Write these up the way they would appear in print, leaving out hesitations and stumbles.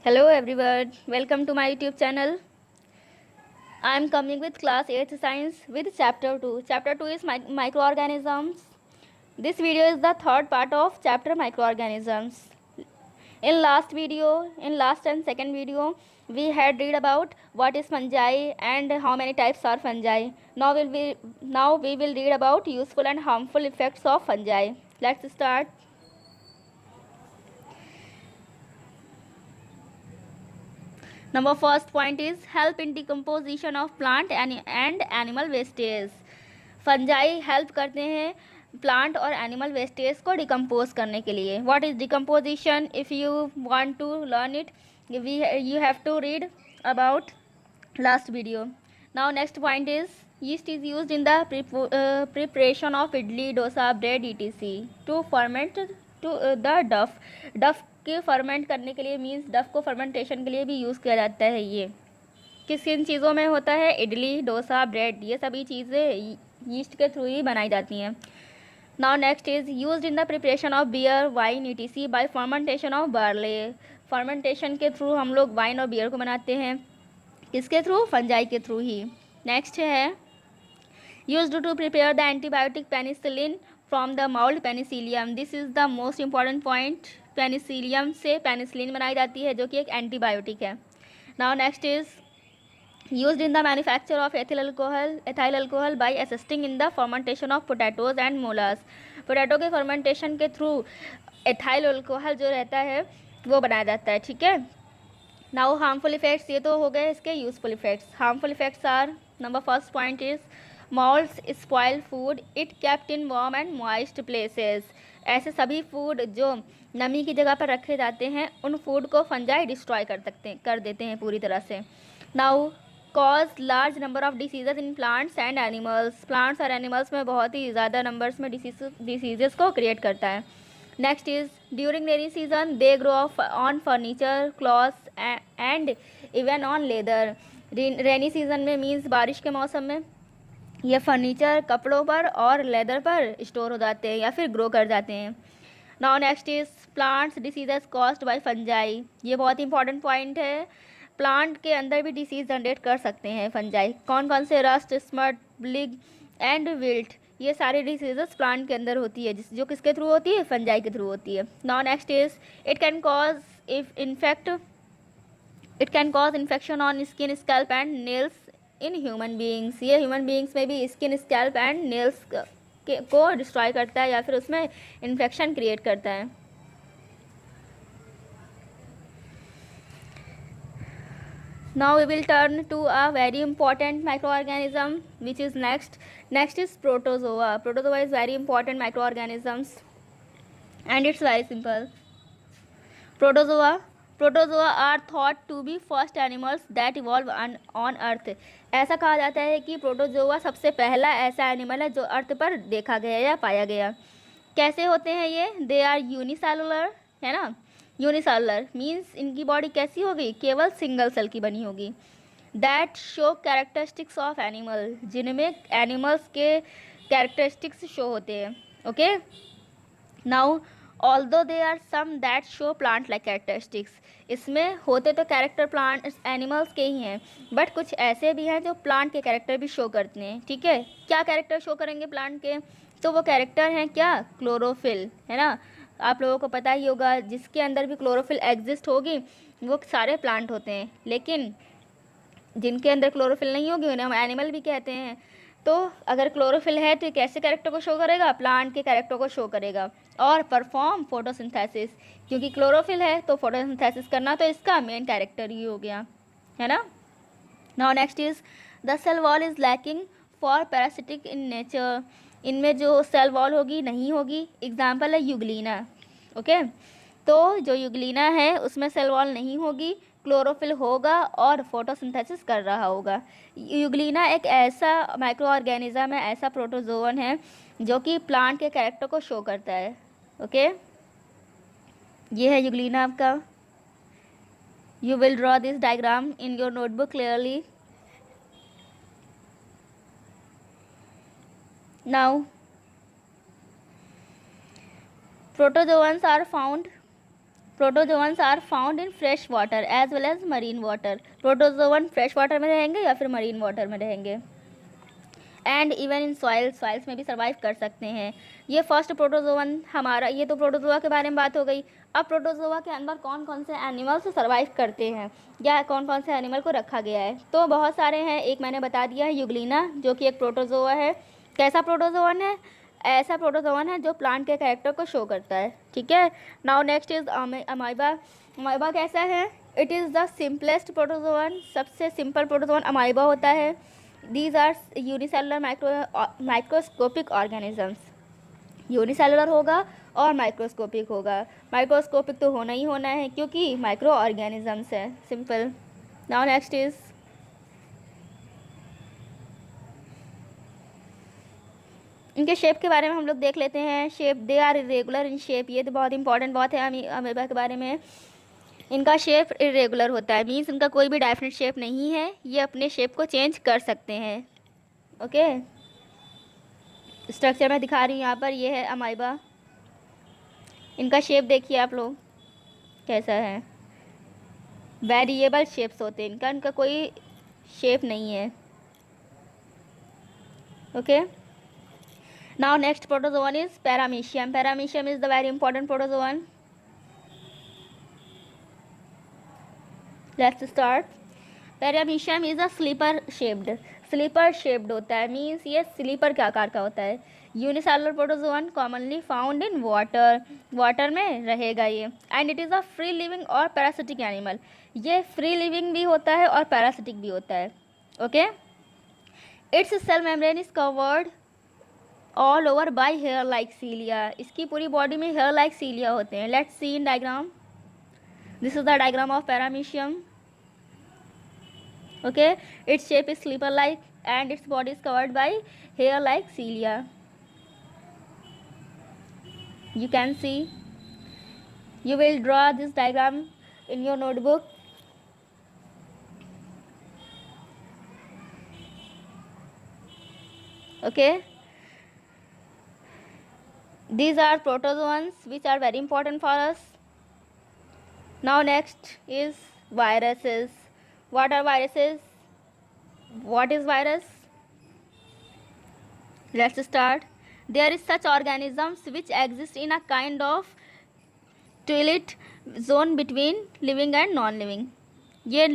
Hello everyone, welcome to my YouTube channel. I am coming with class 8th science with chapter 2. Chapter 2 is microorganisms. This video is the third part of chapter microorganisms. In last and second video, we had read about what is fungi and how many types are fungi. Now we will read about useful and harmful effects of fungi. Let's start. Number first point is help in decomposition of plant and animal wastage. Fungi help करते हैं plant और animal wastage को decompose करने के लिए. What is decomposition? If you want to learn it you have to read about last video. Now next point is yeast is used in the preparation of idli, dosa, bread, etc. to ferment the duff के ferment करने के लिए means डफ को fermentation के लिए भी use किया जाता है. ये किस किन चीज़ों में होता है? इडली, डोसा, ब्रेड, ये सभी चीज़ें यीस्ट के थ्रू ही बनाई जाती हैं. Now next is used in the preparation of beer, wine, ETC by fermentation of barley. Fermentation के थ्रू हम लोग वाइन और बियर को बनाते हैं. किसके थ्रू? फंजाई के थ्रू ही. नेक्स्ट है used to prepare the antibiotic penicillin from the mould penicillium. This is the most important point. Penicillium से पेनिसिलिन बनाई जाती है जो कि एक एंटीबायोटिक है. Now next is used in the manufacture of ethyl alcohol by assisting in the fermentation of potatoes and molas. Potato के fermentation के थ्रू एथाइल अल्कोहल जो रहता है वो बनाया जाता है. ठीक है. नाउ हार्मफुल इफेक्ट्स, ये तो हो गए इसके useful effects. Harmful effects are, number first point is moulds spoil food it kept in warm and moist places. ऐसे सभी फूड जो नमी की जगह पर रखे जाते हैं उन फूड को फंजाई डिस्ट्रॉय कर देते हैं पूरी तरह से. Now cause large number of diseases in plants and animals. Plants और एनिमल्स में बहुत ही ज़्यादा नंबर्स में डिसीजेस को क्रिएट करता है. Next is during rainy season they grow on furniture, clothes and even on leather. Rainy season में means बारिश के मौसम में ये फर्नीचर, कपड़ों पर और लेदर पर स्टोर हो जाते हैं या फिर ग्रो कर जाते हैं. Now next is plants diseases caused by fungi. ये बहुत इंपॉर्टेंट पॉइंट है. प्लांट के अंदर भी डिसीज़ जनरेट कर सकते हैं फंजाई. कौन कौन से? Rust, smut, blight and wilt. ये सारी डिसीजेस प्लांट के अंदर होती है जो किसके थ्रू होती है? फंजाई के थ्रू होती है. Now next is it can cause infection on skin, scalp and nails in human beings. ये ह्यूमन बीइंग्स में भी स्किन, स्कैल्प एंड नेल्स को डिस्ट्रॉय करता है या फिर उसमें इन्फेक्शन क्रिएट करता है. Now we will turn to a very important microorganism which is next. Next is protozoa. Protozoa is very important microorganisms and it's very simple. Protozoa are thought to be first animals that evolved on earth. ऐसा कहा जाता है कि protozoa सबसे पहला ऐसा animal है जो अर्थ पर देखा गया या पाया गया. कैसे होते हैं ये? दे आर यूनिसेलुलर, है ना. यूनिसेलुलर मीन्स इनकी बॉडी कैसी होगी? केवल सिंगल सेल की बनी होगी. That show characteristics of animal, जिनमें एनिमल्स के कैरेक्टरिस्टिक्स शो होते हैं. Okay. Now although they are some that show plant like characteristics. इसमें होते तो कैरेक्टर प्लांट एनिमल्स के ही हैं बट कुछ ऐसे भी हैं जो प्लांट के कैरेक्टर भी शो करते हैं. ठीक है. क्या कैरेक्टर शो करेंगे प्लांट के? तो वो कैरेक्टर हैं क्या? क्लोरोफिल, है ना. आप लोगों को पता ही होगा जिसके अंदर भी क्लोरोफिल एग्जिस्ट होगी वो सारे प्लांट होते हैं. लेकिन जिनके अंदर क्लोरोफिल नहीं होगी उन्हें हम एनिमल भी कहते हैं. तो अगर क्लोरोफिल है तो कैसे कैरेक्टर को शो करेगा? प्लांट के कैरेक्टर को शो करेगा. और परफॉर्म फोटोसिंथेसिस, क्योंकि क्लोरोफिल है तो फोटोसिंथेसिस करना तो इसका मेन कैरेक्टर ही हो गया, है ना. Now next is the cell wall is lacking for parasitic in nature. इनमें जो सेल वॉल होगी नहीं होगी. एग्जाम्पल है यूग्लिना. ओके. तो जो यूग्लिना है उसमें सेल वॉल नहीं होगी, क्लोरोफिल होगा और फोटोसिंथेसिस कर रहा होगा. यूग्लिना एक ऐसा माइक्रो ऑर्गेनिज्म है, ऐसा प्रोटोजोवन है जो कि प्लांट के कैरेक्टर को शो करता है. ओके. ये है यूग्लिना आपका. You will draw this diagram in your notebook clearly. Now, protozoans are found protozoans are found in fresh water as well as marine water. Protozoan fresh water में रहेंगे या फिर मरीन वाटर में रहेंगे। And even in soils में भी survive कर सकते हैं। ये फर्स्ट प्रोटोजोअन हमारा, ये तो प्रोटोजोआ के बारे में बात हो गई। अब प्रोटोजोआ के अंदर कौन कौन से एनिमल्स सर्वाइव करते हैं या कौन कौन से एनिमल को रखा गया है, तो बहुत सारे हैं। एक मैंने बता दिया है यूग्लिना, जो कि एक प्रोटोजोआ है। कैसा प्रोटोजोअन है? ऐसा प्रोटोजोअन है जो प्लांट के कैरेक्टर को शो करता है, ठीक है। Now next is amoeba. Amoeba कैसा है? It is the simplest protozoan, सबसे सिंपल प्रोटोजोअन अमाइबा होता है। These are unicellular microscopic organisms. Unicellular होगा और माइक्रोस्कोपिक होगा। माइक्रोस्कोपिक तो होना ही होना है क्योंकि माइक्रो ऑर्गेनिजम्स है, सिंपल। नाउ नेक्स्ट इज इनके शेप के बारे में हम लोग देख लेते हैं। Shape, they are irregular in shape. ये तो बहुत इंपॉर्टेंट बात है अमीबा के बारे में। इनका शेप इरेगुलर होता है, मीन्स इनका कोई भी डेफिनेट शेप नहीं है, ये अपने शेप को चेंज कर सकते हैं। ओके, स्ट्रक्चर मैं दिखा रही हूँ यहाँ पर, ये है अमाइबा। इनका शेप देखिए आप लोग कैसा है, वेरिएबल शेप्स होते हैं इनका, इनका कोई शेप नहीं है। Okay, now next protozoan is paramecium. Paramecium is the very important protozoan. Let's start. Paramecium is a slipper shaped. Slipper shaped होता है, मीन्स ये स्लीपर के आकार का होता है। Unicellular protozoan commonly found in water, water में रहेगा ये। And it is a free living और पैरासिटिक एनिमल। ये फ्री लिविंग भी होता है और पैरासिटिक भी होता है। Okay, its cell membrane is covered all over by hair like cilia. इसकी पूरी बॉडी में हेयर लाइक सीलिया होते हैं। Let's see in diagram. This is the diagram of paramecium. Okay, its shape is sleeper like and its body is covered by hair like cilia. You can see, you will draw this diagram in your notebook. Okay, these are protozoans which are very important for us. Now next is viruses. What are viruses? What is virus? Let's start. There is such organisms which exist in a kind of twilight zone between living and non-living. ये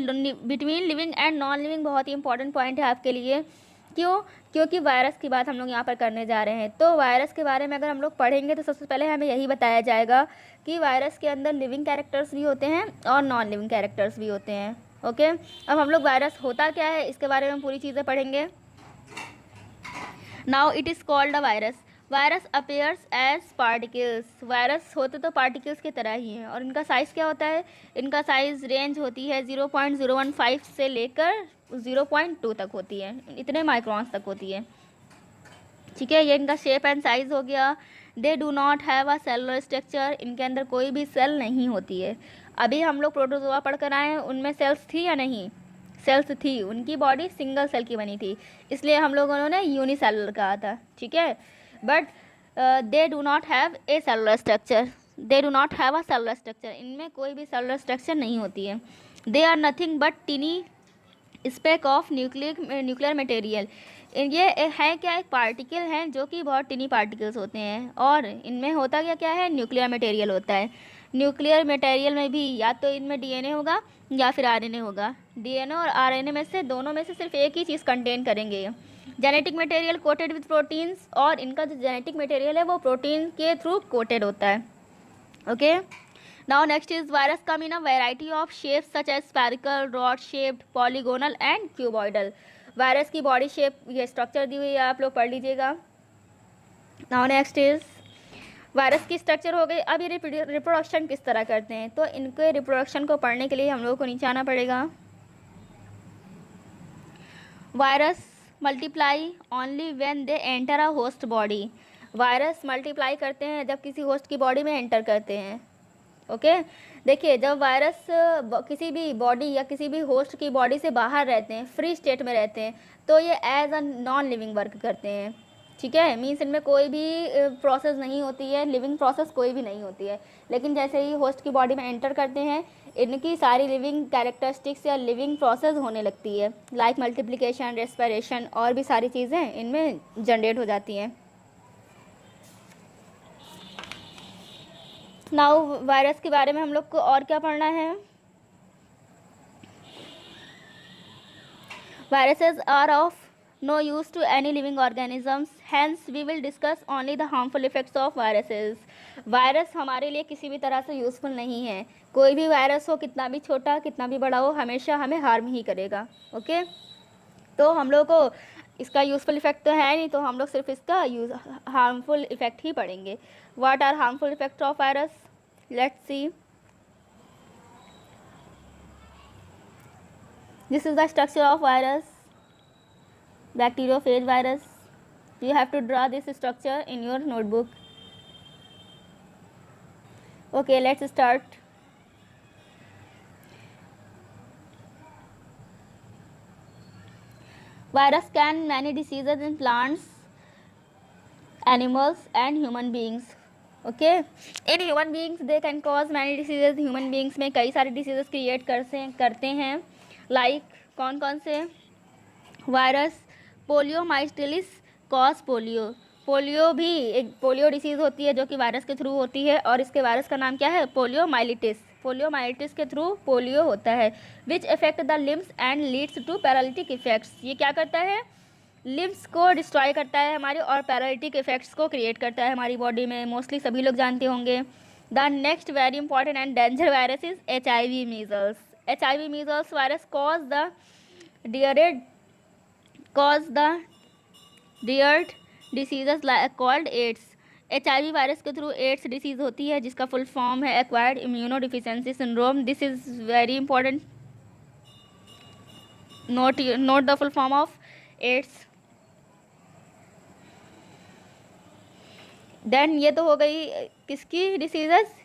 between living and non-living बहुत ही important point है आपके लिए। क्यों? क्योंकि virus की बात हम लोग यहाँ पर करने जा रहे हैं। तो वायरस के बारे में अगर हम लोग पढ़ेंगे तो सबसे पहले हमें यही बताया जाएगा कि वायरस के अंदर लिविंग कैरेक्टर्स भी होते हैं और नॉन लिविंग कैरेक्टर्स भी होते हैं। ओके, अब हम लोग वायरस होता क्या है इसके बारे में पूरी चीज़ें पढ़ेंगे। Now it is called a virus. Virus appears as particles. Virus होते तो पार्टिकल्स की तरह ही हैं। और इनका साइज़ क्या होता है? इनका साइज़ रेंज होती है 0.015 से लेकर 0.2 तक होती है, इतने माइक्रॉन्स तक होती है, ठीक है। ये इनका शेप एंड साइज़ हो गया। दे do not have a cellular structure. इनके अंदर कोई भी सेल नहीं होती है। अभी हम लोग प्रोटोजोआ पढ़ कर आए हैं, उनमें सेल्स थी या नहीं? सेल्स थी। उनकी बॉडी सिंगल सेल की बनी थी, इसलिए हम लोगों ने यूनिसेलुलर कहा था, ठीक है। But they do not have a cellular structure. They do not have a cellular structure. इनमें कोई भी सेलुलर स्ट्रक्चर नहीं होती है। They are nothing but tiny speck of nuclear material. ये है क्या? एक पार्टिकल हैं जो कि बहुत टिनी पार्टिकल्स होते हैं। और इनमें होता क्या है? न्यूक्लियर मटेरियल होता है। न्यूक्लियर मटेरियल में भी या तो इनमें डीएनए होगा या फिर आरएनए होगा। डीएनए और आरएनए में से दोनों में से सिर्फ एक ही चीज़ कंटेन करेंगे ये, genetic material coated with proteins. और इनका जो जेनेटिक मटेरियल है वो प्रोटीन के थ्रू कोटेड होता है। Okay, now next is virus come in a variety of shapes such as spherical, rod shaped, polygonal and cuboidal. Virus की बॉडी शेप, ये स्ट्रक्चर दी हुई है, आप लोग पढ़ लीजिएगा। नाउ नेक्स्ट इज वायरस की स्ट्रक्चर हो गई। अब ये रिप्रोडक्शन किस तरह करते हैं, तो इनके रिप्रोडक्शन को पढ़ने के लिए हम लोगों को नीचे आना पड़ेगा। Virus multiply only when they enter a host body. Virus multiply करते हैं जब किसी होस्ट की बॉडी में एंटर करते हैं। ओके, देखिए जब वायरस किसी भी बॉडी या किसी भी होस्ट की बॉडी से बाहर रहते हैं, फ्री स्टेट में रहते हैं, तो ये as a non living work करते हैं, ठीक है, मीन्स इनमें कोई भी प्रोसेस नहीं होती है, लिविंग प्रोसेस कोई भी नहीं होती है, लेकिन जैसे ही होस्ट की बॉडी में एंटर करते हैं इनकी सारी लिविंग कैरेक्टरिस्टिक्स या लिविंग प्रोसेस होने लगती है, लाइक मल्टीप्लिकेशन, रेस्पिरेशन और भी सारी चीज़ें इनमें जनरेट हो जाती हैं। नाउ वायरस के बारे में हम लोग को और क्या पढ़ना है। Viruses are of no use to any living organisms, hence we will discuss only the harmful effects of viruses. Virus हमारे लिए किसी भी तरह से यूज़फुल नहीं है, कोई भी वायरस हो, कितना भी छोटा कितना भी बड़ा हो, हमेशा हमें हार्म ही करेगा। ओके, तो हम लोग को इसका यूज़फुल इफेक्ट तो है नहीं, तो हम लोग सिर्फ इसका हार्मफुल इफेक्ट ही पढ़ेंगे। What are harmful effect of virus, let's see. This is the structure of virus, bacteriophage virus. You have to draw this structure in your notebook. Okay, let's start. Virus can many diseases in plants, animals and human beings. Okay, in human beings they can cause many diseases. Human beings में कई सारे diseases create करते हैं, like कौन कौन से। Virus poliomyelitis cause polio, polio भी एक पोलियो डिसीज़ होती है जो कि वायरस के थ्रू होती है, और इसके वायरस का नाम क्या है, पोलियोमाइलिटिस। पोलियोमाइलिटिस के थ्रू पोलियो होता है। Which affect the limbs and leads to paralytic effects, ये क्या करता है, लिम्स को डिस्ट्रॉय करता है हमारे, और पैरालिटिक इफेक्ट्स को क्रिएट करता है हमारी बॉडी में, मोस्टली सभी लोग जानते होंगे। The next very important and danger virus is HIV measles. HIV measles virus cause the dread diseases called AIDS. HIV virus के थ्रू एड्स डिसीज़ होती है, जिसका फुल फॉर्म है acquired immunodeficiency syndrome. This is very important, note the full form of AIDS. Then ये तो हो गई किसकी डिसीजेस,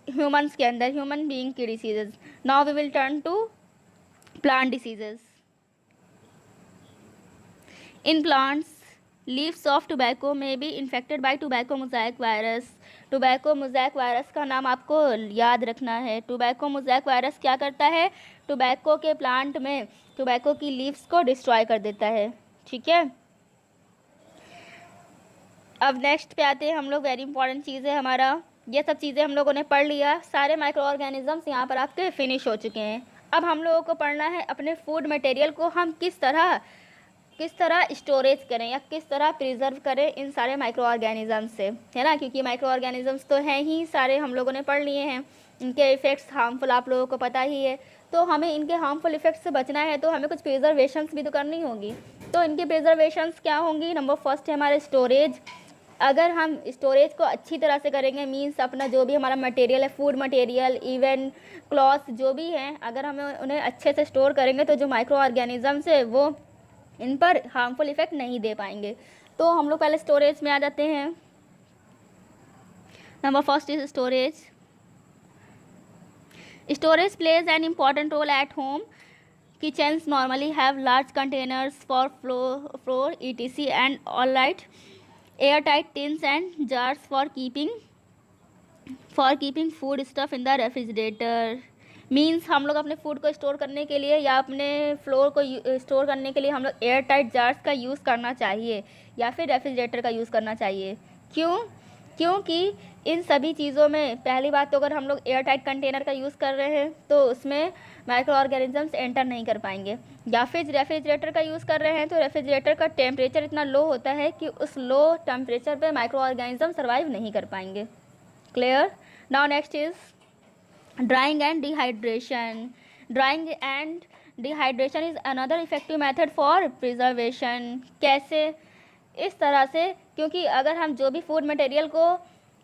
ह्यूमंस के अंदर, ह्यूमन बीइंग की diseases. Now we will turn to plant diseases. In plants, leaves of tobacco may be infected by tobacco mosaic virus. Tobacco mosaic virus का नाम आपको याद रखना है। Tobacco mosaic virus क्या करता है, टोबैको के प्लांट में टोबैको की लीव्स को डिस्ट्रॉय कर देता है। ठीक है, अब नेक्स्ट पे आते हैं हम लोग। वेरी इंपॉर्टेंट चीज़ है हमारा, ये सब चीज़ें हम लोगों ने पढ़ लिया, सारे माइक्रो ऑर्गेनिजम्स यहाँ पर आपके फिनिश हो चुके हैं। अब हम लोगों को पढ़ना है अपने फूड मटेरियल को हम किस तरह स्टोरेज करें या किस तरह प्रिजर्व करें इन सारे माइक्रो ऑर्गेनिजम्स से, है ना, क्योंकि माइक्रो ऑर्गेनिजम्स तो हैं ही सारे, हम लोगों ने पढ़ लिए हैं, इनके इफ़ेक्ट्स हार्मफुल आप लोगों को पता ही है। तो हमें इनके हार्मफुल इफ़ेक्ट्स से बचना है, तो हमें कुछ प्रिजर्वेशंस भी तो करनी होगी। तो इनकी प्रिजर्वेशंस क्या होंगी, नंबर फर्स्ट है हमारा स्टोरेज। अगर हम स्टोरेज को अच्छी तरह से करेंगे, मीन्स अपना जो भी हमारा मटेरियल है, फूड मटेरियल, इवन क्लॉथ्स जो भी हैं, अगर हमें उन्हें अच्छे से स्टोर करेंगे तो जो माइक्रो ऑर्गेनिजम्स है वो इन पर हार्मफुल इफेक्ट नहीं दे पाएंगे। तो हम लोग पहले स्टोरेज में आ जाते हैं। Number first is storage. Storage plays an important role at home. Kitchens normally have large containers for flour etc and all right airtight tins and jars for keeping food stuff in the refrigerator. Means हम लोग अपने food को store करने के लिए या अपने floor को स्टोर करने के लिए हम लोग एयर टाइट जार्स का यूज़ करना चाहिए या फिर रेफ्रिजरेटर का यूज़ करना चाहिए। क्योंकि इन सभी चीज़ों में पहली बात तो अगर हम लोग एयर टाइट कंटेनर का यूज़ कर रहे हैं तो उसमें माइक्रो ऑर्गेनिजम्स एंटर नहीं कर पाएंगे, या फिर रेफ्रिजरेटर का यूज़ कर रहे हैं तो रेफ्रिजरेटर का टेम्परेचर इतना लो होता है कि उस लो टेम्परेचर पे माइक्रो ऑर्गेनिज्म सर्वाइव नहीं कर पाएंगे। Clear. Now next is drawing and dehydration. Drawing and dehydration is another effective method for preservation. कैसे? इस तरह से, क्योंकि अगर हम जो भी फूड मटेरियल को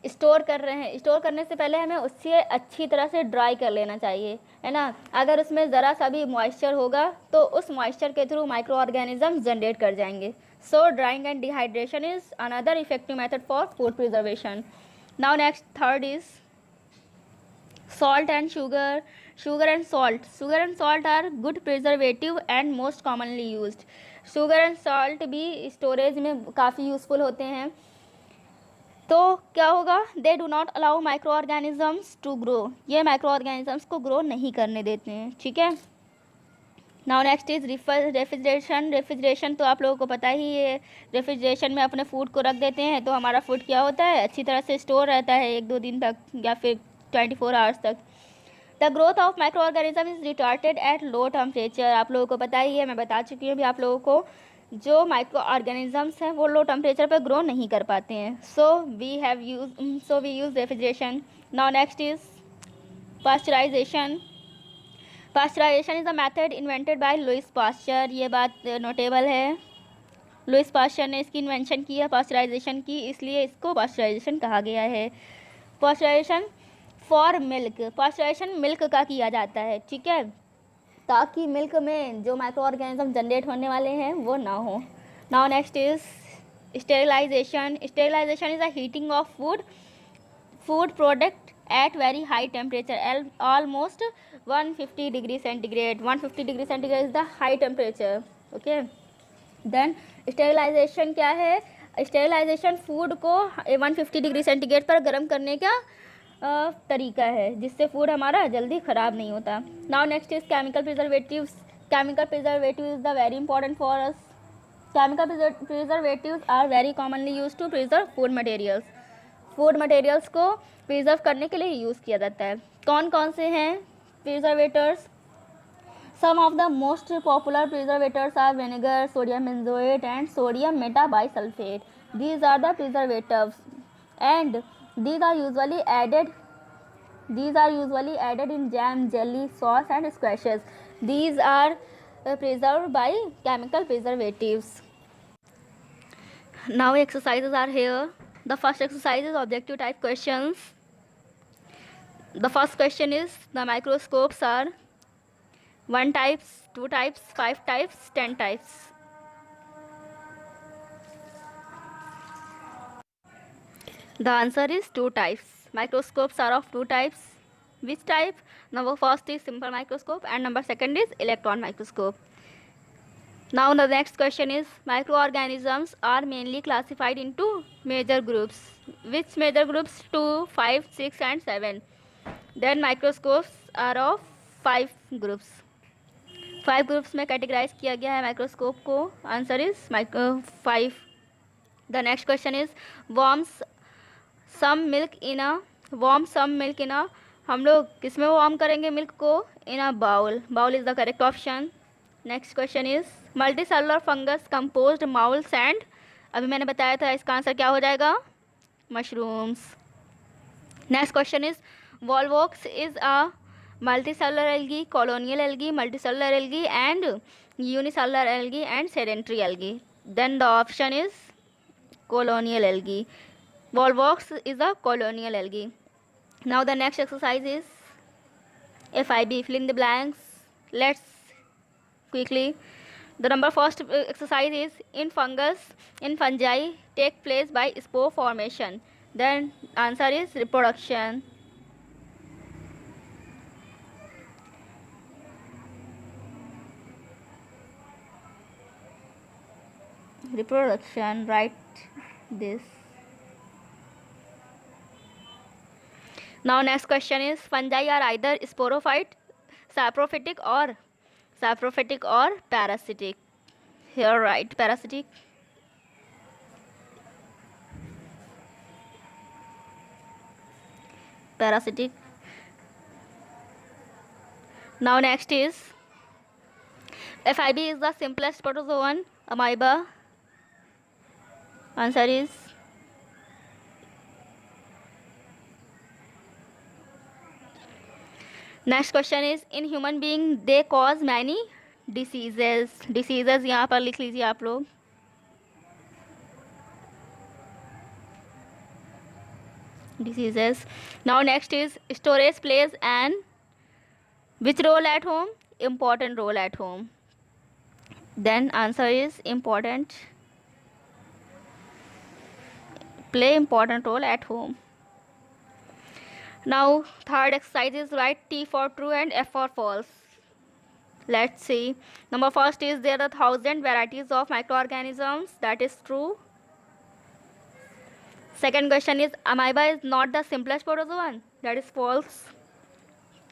स्टोर कर रहे हैं, स्टोर करने से पहले हमें उससे अच्छी तरह से ड्राई कर लेना चाहिए, है ना। अगर उसमें ज़रा सा भी मॉइस्चर होगा तो उस मॉइस्चर के थ्रू माइक्रो ऑर्गेनिज्म जनरेट कर जाएंगे। सो drawing and dehydration is another effective method for food preservation. Now next third is salt and sugar. Sugar and salt are good preservative and most commonly used. Sugar and salt भी storage में काफ़ी useful होते हैं। तो क्या होगा, they do not allow micro organisms to grow, ये micro organisms को ग्रो नहीं करने देते हैं, ठीक है। Now next is refrigeration. Refrigeration तो आप लोगों को पता ही है, रेफ्रिजरेशन में अपने फूड को रख देते हैं तो हमारा फूड क्या होता है, अच्छी तरह से स्टोर रहता है 1-2 दिन तक या फिर 24 आवर्स तक। The growth of micro organism is retarded at low temperature, आप लोगों को पता ही है, मैं बता चुकी हूँ अभी आप लोगों को, जो माइक्रो ऑर्गेनिजम्स हैं वो लो टेम्परेचर पर ग्रो नहीं कर पाते हैं। So we use refrigeration. Now next is pasteurization. Pasteurization is a method invented by Louis Pasteur, ये बात नोटेबल है, लुइस पास्चर ने इसकी इन्वेंशन की है पास्चराइजेशन की, इसलिए इसको पास्चराइजेशन कहा गया है। Pasteurization for milk, pasteurization milk का किया जाता है, ठीक है, ताकि मिल्क में जो माइक्रो ऑर्गेनिज्म जनरेट होने वाले हैं वो ना हो। Now next is sterilization. Sterilization is a heating of food product at very high temperature, almost 150 degree centigrade. 150 degree centigrade is the high temperature, okay. then sterilization क्या है, स्टेरिलाइजेशन फूड को 150 degree centigrade पर गर्म करने का तरीका है जिससे फूड हमारा जल्दी ख़राब नहीं होता। Now next is chemical preservatives. Chemical preservative is the very important for us. Chemical preservatives are very commonly use to preserve food materials, food materials को प्रिजर्व करने के लिए यूज़ किया जाता है। कौन कौन से हैं preservators? Some of the most popular preservators are vinegar, sodium benzoate and sodium metabisulphite. These are the preservatives and these are usually added in jam, jelly, sauce and squashes. These are preserved by chemical preservatives. Now exercises are here. The first exercise is objective type questions. The first question is, the microscopes are 1 types, 2 types, 5 types, 10 types. The answer is 2 types. Microscopes are of 2 types. Which type? Number first is simple microscope and number second is electron microscope. Now the next question is, microorganisms are mainly classified into major groups. Which major groups? 2, 5, 6 and 7. Then microscopes are of 5 groups. 5 groups में categorize किया गया है microscope को. Answer is 5. The next question is, warm some milk in a, हम लोग किस में warm करेंगे मिल्क को? In a bowl. Bowl is the correct option. Next question is, multi cellular fungus composed माउल सैंड, अभी मैंने बताया था इसका आंसर क्या हो जाएगा? Mushrooms. Next question is, Volvox is a multi cellular algae, colonial algae, multi cellular algae and unicellular algae and sedentary algae. Then the option is colonial algae. Volvox is a colonial algae. Now the next exercise is FIB, fill in the blanks. Let's quickly. The number first exercise is, in fungi take place by spore formation. Then answer is reproduction. Reproduction, write this. Now next question is, fungi are either sporophyte, saprophytic or parasitic. Here write parasitic. Now next is, FIB is the simplest protozoan, amoeba. Answer is next question is, in human being they cause many diseases. Diseases यहाँ पर लिख लीजिए आप लोग. Diseases. Now next is, storage plays an which role at home? Important role at home. Then answer is important. Play important role at home. Now third exercise is, write T for true and F for false. Let's see. Number first is there are 1,000 varieties of microorganisms. That is true. Second question is amoeba is not the simplest protozoan. That is false.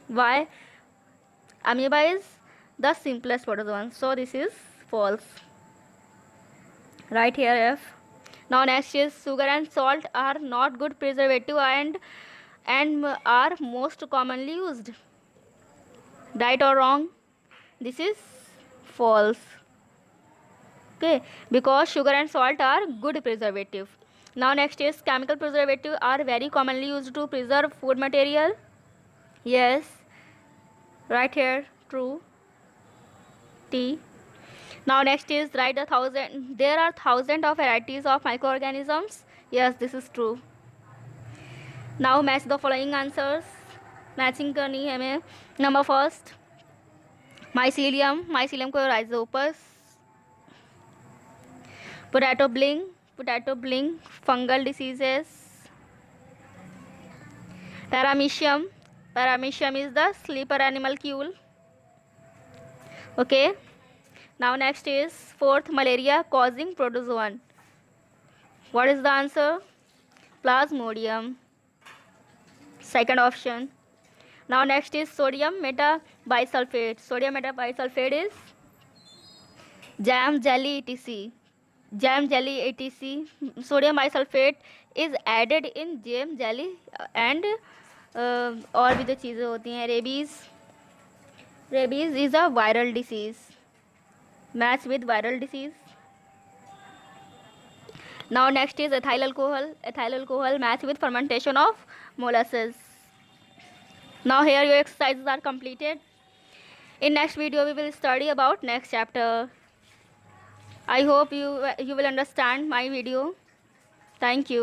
Why? Amoeba is the simplest protozoan. So this is false. Right here F. Now next is sugar and salt are not good preservative and are most commonly used. Right or wrong? This is false. Okay, because sugar and salt are good preservative. Now next is chemical preservative are very commonly used to preserve food material. Yes, right here, true. T. Now next is write a thousand. There are thousands of varieties of microorganisms. Yes, this is true. Now match the following answers. Matching करनी है हमें. Number first mycelium को Rhizopus. Potato bling fungal diseases. Paramecium is the sleeper animalcule. Okay. Now next is fourth malaria causing protozoan. What is the answer? Plasmodium. Second option. Now next is sodium metabisulfate. Sodium metabisulfate is jam, jelly, etc. Sodium bisulfate is added in jam, jelly and और भी जो चीज़ें होती हैं. Rabies is a viral disease. Match with viral disease. Now next is ethyl alcohol match with fermentation of molasses. Now here your exercises are completed. In next video we will study about next chapter. I hope you will understand my video. Thank you.